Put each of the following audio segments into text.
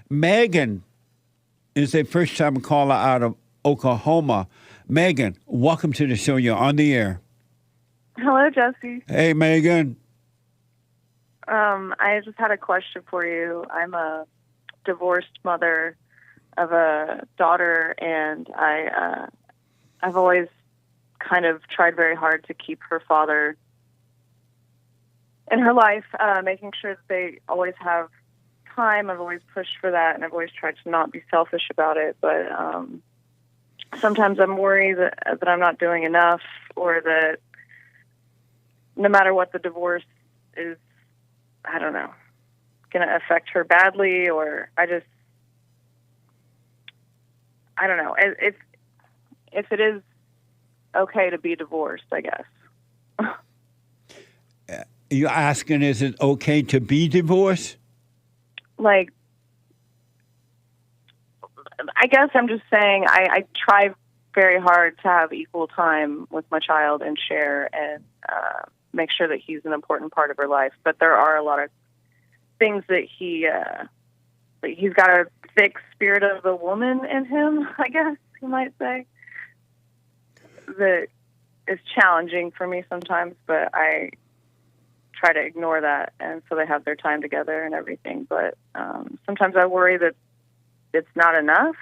Megan is a first-time caller out of Oklahoma. Megan, welcome to the show. You're on the air. Hello, Jesse. Hey, Megan. I just had a question for you. I'm a divorced mother of a daughter, and I've always kind of tried very hard to keep her father in her life, making sure that they always have time. I've always pushed for that, and I've always tried to not be selfish about it. But sometimes I'm worried that I'm not doing enough, or that no matter what the divorce is, I don't know, going to affect her badly, or I don't know. If it is okay to be divorced, I guess. You're asking, is it okay to be divorced? Like, I guess I'm just saying I try very hard to have equal time with my child and share and make sure that he's an important part of her life. But there are a lot of things that he's got a thick spirit of the woman in him, I guess you might say, that is challenging for me sometimes, but I try to ignore that, and so they have their time together and everything. But sometimes I worry that it's not enough,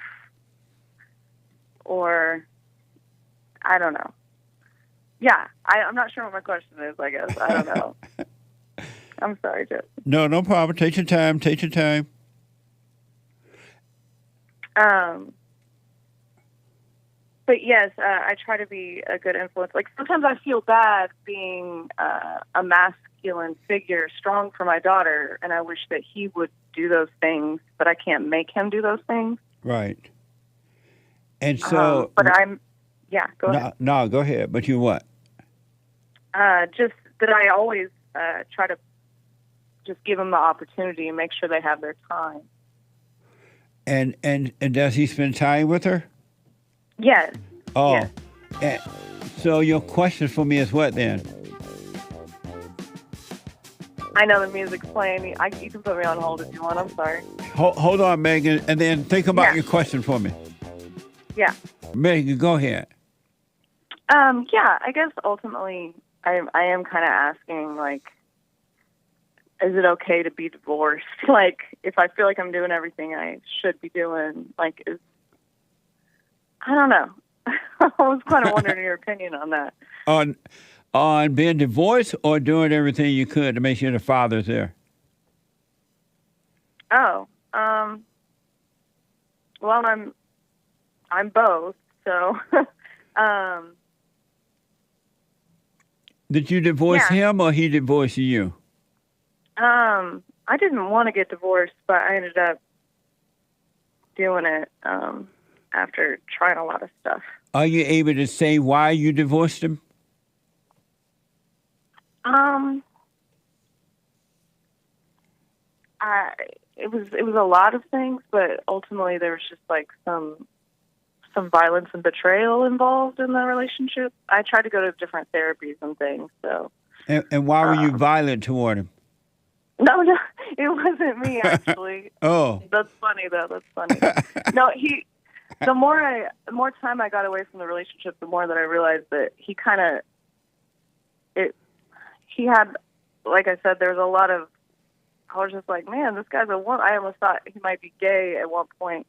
or I don't know. Yeah, I'm not sure what my question is, I guess. I don't know. I'm sorry, Jeff. No problem. Take your time. But yes, I try to be a good influence. Like, sometimes I feel bad being a masculine figure, strong for my daughter, and I wish that he would do those things, but I can't make him do those things. Right. And so... but yeah, go ahead. No, go ahead. But you what? Just that I always try to just give them the opportunity and make sure they have their time. And does he spend time with her? Yes. Oh. Yes. And so your question for me is what then? I know the music's playing. You can put me on hold if you want. I'm sorry. Hold on, Megan, and then think about your question for me. Yeah. Megan, go ahead. Yeah, I guess ultimately I am kind of asking, like, is it okay to be divorced? Like, if I feel like I'm doing everything I should be doing, like, I don't know. I was kind of wondering your opinion on that. On being divorced or doing everything you could to make sure the father's there? Oh, well, I'm both. So, did you divorce him or he divorced you? I didn't want to get divorced, but I ended up doing it after trying a lot of stuff. Are you able to say why you divorced him? It was a lot of things, but ultimately there was just like some violence and betrayal involved in the relationship. I tried to go to different therapies and things. So. And why were you violent toward him? No, it wasn't me actually. Oh, that's funny though. That's funny. No, the more time I got away from the relationship, the more that I realized that he had, like I said, there was a lot of, I was just like, man, this guy's a woman. I almost thought he might be gay at one point.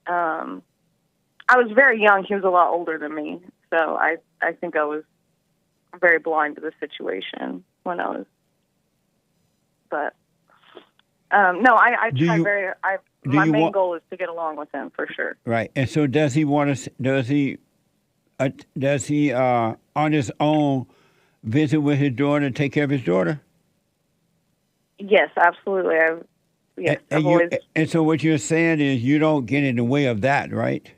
I was very young. He was a lot older than me. So I think I was very blind to the situation when I was, but no, I try very, my main goal is to get along with him for sure. Right. And so does he on his own visit with his daughter and take care of his daughter? Yes, absolutely. And so what you're saying is you don't get in the way of that, right?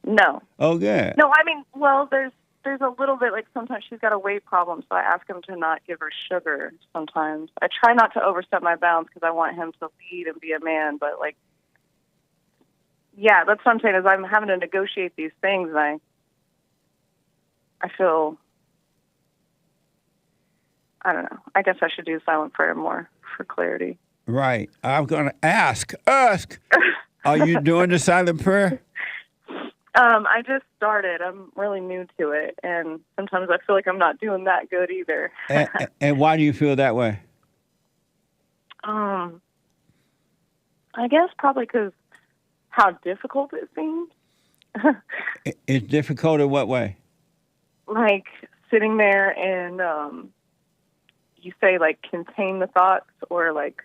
No. Oh, good. No, I mean, well, there's a little bit, like, sometimes she's got a weight problem, so I ask him to not give her sugar sometimes. I try not to overstep my bounds because I want him to lead and be a man, but, like, yeah, that's what I'm saying is I'm having to negotiate these things, and I feel, I don't know, I guess I should do silent prayer more for clarity. Right. I'm going to ask. Are you doing the silent prayer? I just started. I'm really new to it, and sometimes I feel like I'm not doing that good either. And why do you feel that way? I guess probably because how difficult it seems. It's difficult in what way? Like sitting there and you say like contain the thoughts, or like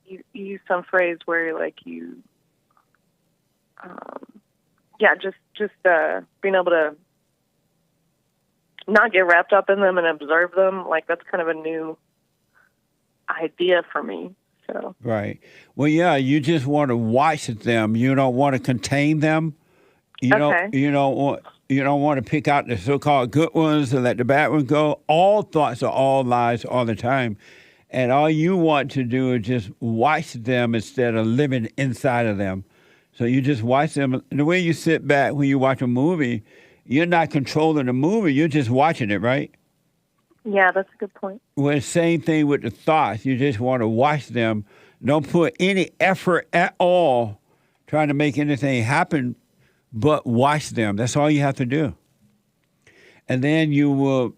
you use some phrase where like you just being able to not get wrapped up in them and observe them. Like that's kind of a new idea for me. So Right. Well, yeah, you just want to watch them. You don't want to contain them. Okay. You don't want to pick out the so-called good ones and let the bad ones go. All thoughts are all lies all the time. And all you want to do is just watch them instead of living inside of them. So you just watch them. The way you sit back when you watch a movie, you're not controlling the movie. You're just watching it, right? Yeah, that's a good point. Well, same thing with the thoughts. You just want to watch them. Don't put any effort at all trying to make anything happen, but watch them. That's all you have to do. And then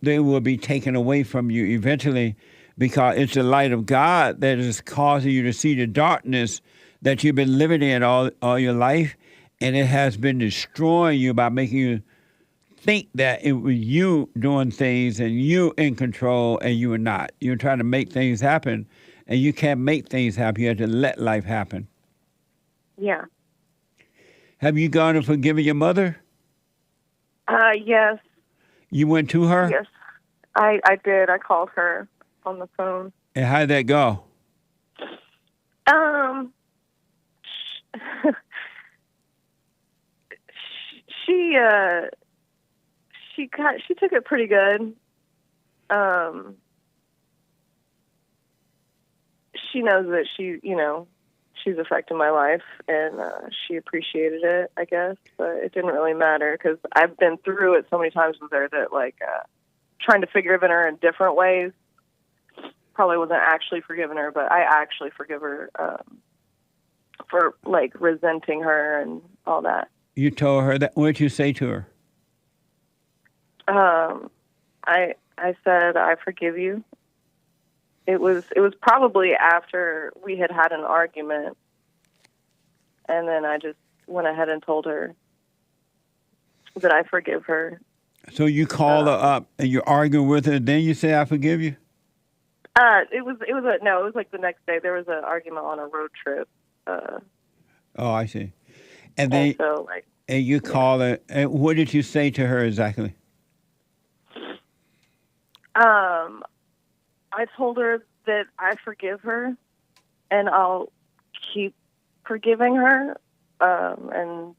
they will be taken away from you eventually, because it's the light of God that is causing you to see the darkness that you've been living in all your life, and it has been destroying you by making you think that it was you doing things and you in control, and you are not. You're trying to make things happen, and you can't make things happen. You have to let life happen. Yeah. Have you gone and forgiven your mother? Yes. You went to her? Yes. I did. I called her on the phone. And how'd that go? She took it pretty good. She knows that she's affected my life, and she appreciated it, I guess. But it didn't really matter because I've been through it so many times with her that trying to forgive her in different ways probably wasn't actually forgiving her, but I actually forgive her for like resenting her and all that. You told her that. What did you say to her? I said I forgive you. It was probably after we had an argument, and then I just went ahead and told her that I forgive her. So you call her up and you're arguing with her, and then you say I forgive you? It was like the next day. There was an argument on a road trip. Oh, I see. And then and you call her. And what did you say to her exactly? I told her that I forgive her, and I'll keep forgiving her. And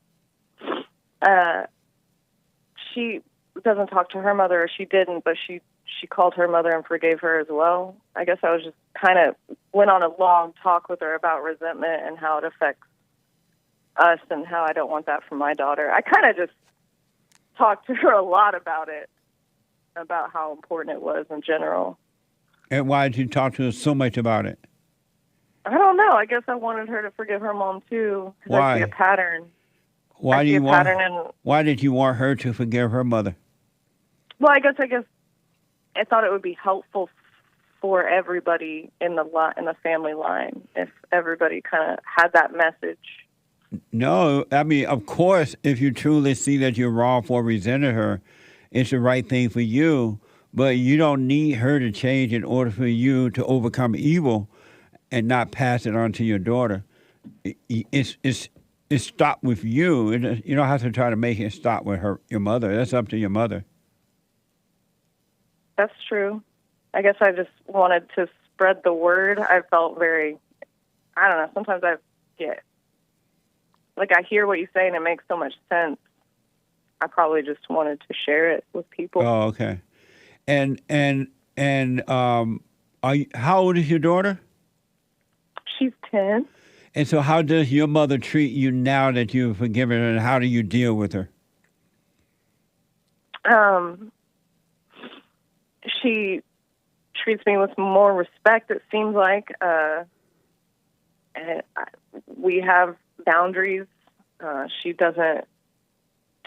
she doesn't talk to her mother, or she didn't, but she called her mother and forgave her as well. I guess I was just kind of went on a long talk with her about resentment and how it affects us and how I don't want that for my daughter. I kind of just talked to her a lot about it, about how important it was in general. And why did you talk to her so much about it? I don't know. I guess I wanted her to forgive her mom too. Why? I see a pattern. Why did you want her to forgive her mother? Well, I guess I thought it would be helpful for everybody in the family line if everybody kind of had that message. No, I mean, of course, if you truly see that you're wrong for resenting her, it's the right thing for you. But you don't need her to change in order for you to overcome evil and not pass it on to your daughter. It's stopped with you. You don't have to try to make it stop with your mother. That's up to your mother. That's true. I guess I just wanted to spread the word. I felt I don't know, sometimes I hear what you say and it makes so much sense. I probably just wanted to share it with people. Oh, okay. And how old is your daughter? She's 10. And so how does your mother treat you now that you've forgiven her, and how do you deal with her? She treats me with more respect, it seems like. And we have boundaries. She doesn't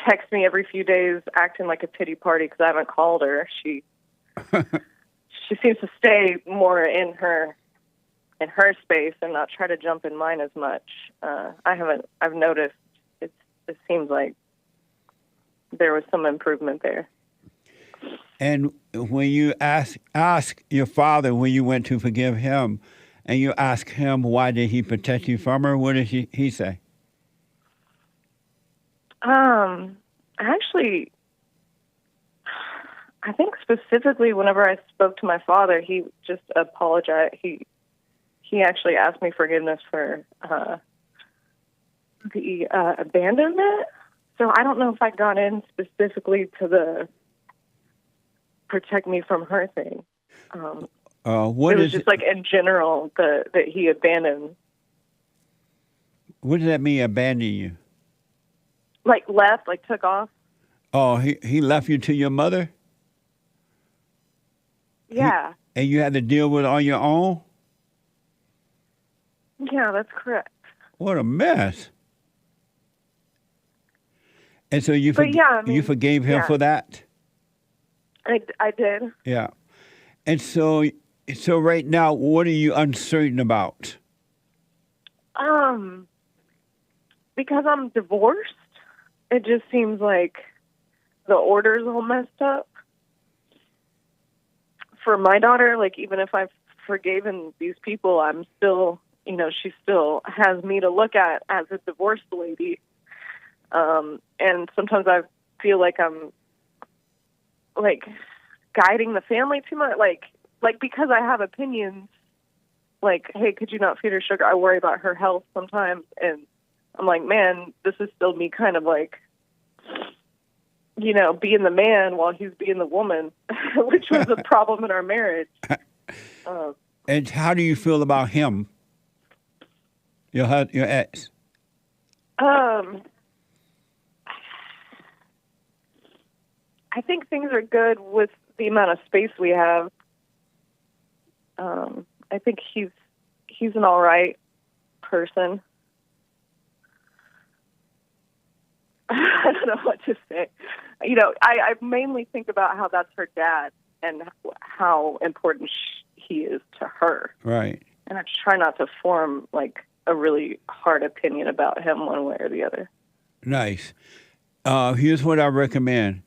text me every few days acting like a pity party because I haven't called her. She seems to stay more in her space and not try to jump in mine as much. I've noticed it seems like there was some improvement there. And when you ask your father when you went to forgive him, and you ask him why did he protect you from her, what did he say? Actually, I think specifically whenever I spoke to my father, he just apologized. He actually asked me forgiveness for the abandonment. So I don't know if I got in specifically to the protect me from her thing. What it was is just like in general that he abandoned. What does that mean, abandon you? Like left, like took off. Oh, he left you to your mother? Yeah. And you had to deal with it on your own? Yeah, that's correct. What a mess. And so you you forgave him for that? I did. Yeah. And so right now, what are you uncertain about? Because I'm divorced, it just seems like the order's all messed up. For my daughter, like even if I've forgiven these people, I'm still, she still has me to look at as a divorced lady. And sometimes I feel like I'm like guiding the family too much, like because I have opinions, like, hey, could you not feed her sugar? I worry about her health sometimes, and I'm like, man, this is still me kind of like, being the man while he's being the woman, which was a problem in our marriage. And how do you feel about him, your ex? I think things are good with the amount of space we have. I think he's an all right person. I don't know what to say. I mainly think about how that's her dad and how important he is to her. Right. And I try not to form like a really hard opinion about him one way or the other. Nice. Here's what I recommend.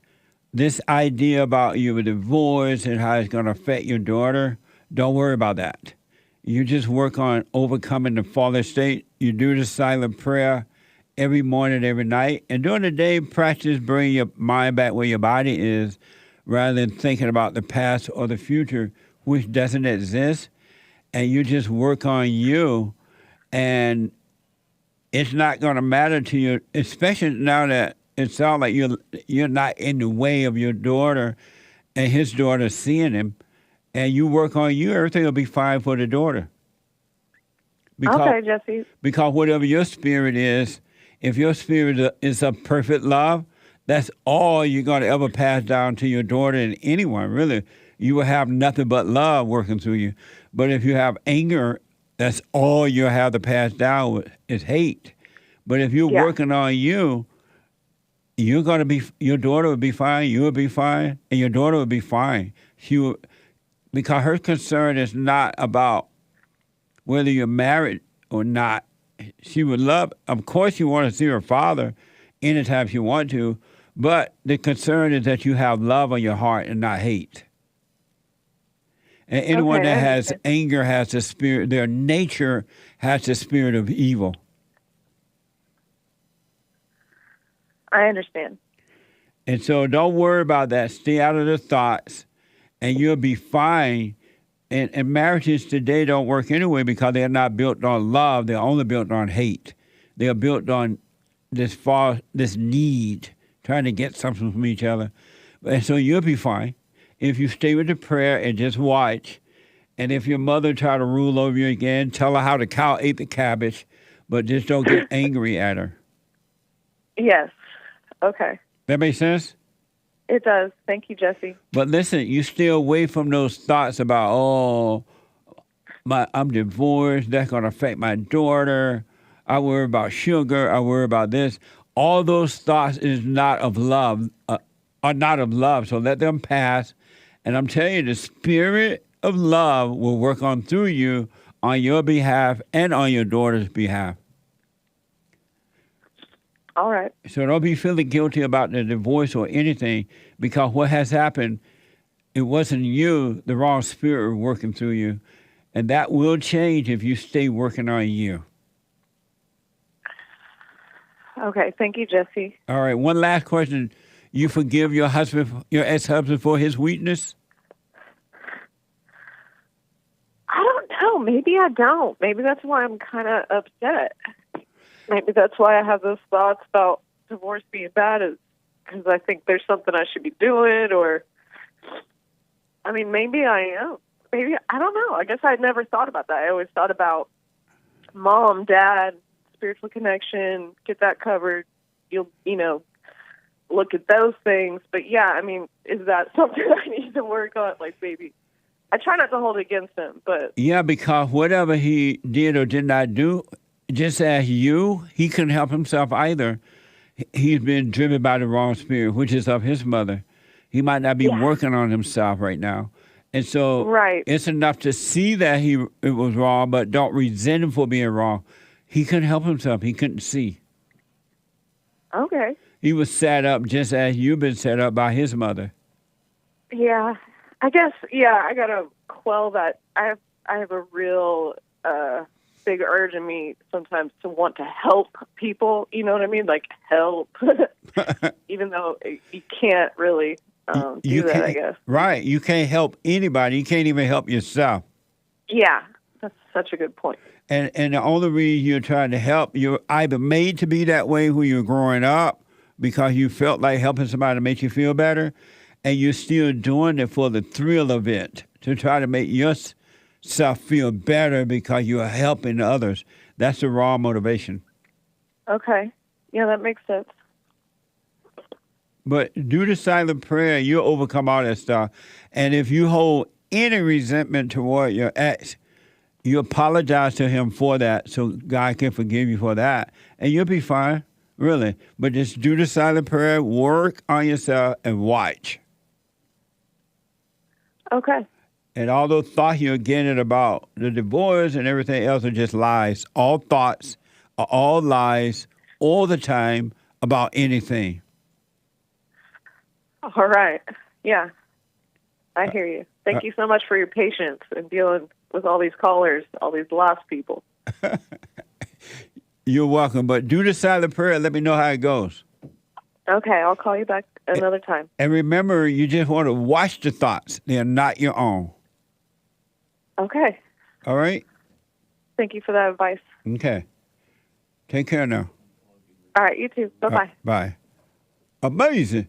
This idea about your divorce and how it's going to affect your daughter, don't worry about that. You just work on overcoming the fallen state. You do the silent prayer every morning, every night. And during the day, practice bring your mind back where your body is rather than thinking about the past or the future, which doesn't exist. And you just work on you. And it's not going to matter to you, especially now that it sounds like you're not in the way of your daughter and his daughter seeing him, and you work on you, everything will be fine for the daughter. Okay, Jesse. Because whatever your spirit is, if your spirit is of perfect love, that's all you're going to ever pass down to your daughter and anyone, really. You will have nothing but love working through you. But if you have anger, that's all you'll have to pass down is hate. But if you're working on you, your daughter will be fine, you will be fine, and your daughter will be fine. Because her concern is not about whether you're married or not. She would love, of course you want to see her father anytime she want to, but the concern is that you have love on your heart and not hate. And anyone that has anger has the spirit, their nature has the spirit of evil. I understand. And so don't worry about that. Stay out of the thoughts, and you'll be fine. And marriages today don't work anyway because they're not built on love. They're only built on hate. They're built on this need, trying to get something from each other. And so you'll be fine if you stay with the prayer and just watch. And if your mother try to rule over you again, tell her how the cow ate the cabbage, but just don't get angry at her. Yes. Okay. That make sense? It does. Thank you, Jesse. But listen, you stay away from those thoughts about, oh, I'm divorced. That's going to affect my daughter. I worry about sugar. I worry about this. All those thoughts is not of love, are not of love. So let them pass. And I'm telling you, the spirit of love will work on through you on your behalf and on your daughter's behalf. All right. So don't be feeling guilty about the divorce or anything, because what has happened, it wasn't you, the wrong spirit working through you. And that will change if you stay working on you. Okay. Thank you, Jesse. All right, one last question. You forgive your husband, your ex-husband, for his weakness? I don't know. Maybe I don't. Maybe that's why I'm kind of upset. Maybe that's why I have those thoughts about divorce being bad, is because I think there's something I should be doing, or, I mean, maybe I am. Maybe, I don't know. I guess I'd never thought about that. I always thought about mom, dad, spiritual connection, get that covered. You'll, look at those things. But yeah, I mean, is that something I need to work on? Like, maybe. I try not to hold it against him, but. Yeah, because whatever he did or did not do, just as you, he couldn't help himself either. He's been driven by the wrong spirit, which is of his mother. He might not be working on himself right now. And so Right. It's enough to see that it was wrong, but don't resent him for being wrong. He couldn't help himself. He couldn't see. Okay. He was set up just as you've been set up by his mother. Yeah. I guess, I got to quell that. I have a real big urge in me sometimes to want to help people, you know what I mean? Like, help. Even though you can't really do that, I guess. Right. You can't help anybody. You can't even help yourself. Yeah. That's such a good point. And the only reason you're trying to help, you're either made to be that way when you're growing up because you felt like helping somebody to make you feel better, and you're still doing it for the thrill of it, to try to make yourself feel better because you're helping others. That's the wrong motivation. Okay. Yeah, that makes sense. But do the silent prayer, you'll overcome all that stuff. And if you hold any resentment toward your ex, you apologize to him for that so God can forgive you for that. And you'll be fine, really. But just do the silent prayer, work on yourself, and watch. Okay. And all those thoughts you're getting about the divorce and everything else are just lies. All thoughts are all lies all the time about anything. All right. Yeah. I hear you. Thank you so much for your patience and dealing with all these callers, all these lost people. You're welcome. But do the silent prayer. Let me know how it goes. Okay. I'll call you back another time. And remember, you just want to watch the thoughts. They're not your own. Okay. All right? Thank you for that advice. Okay. Take care now. All right. You too. Bye-bye. Bye. Amazing.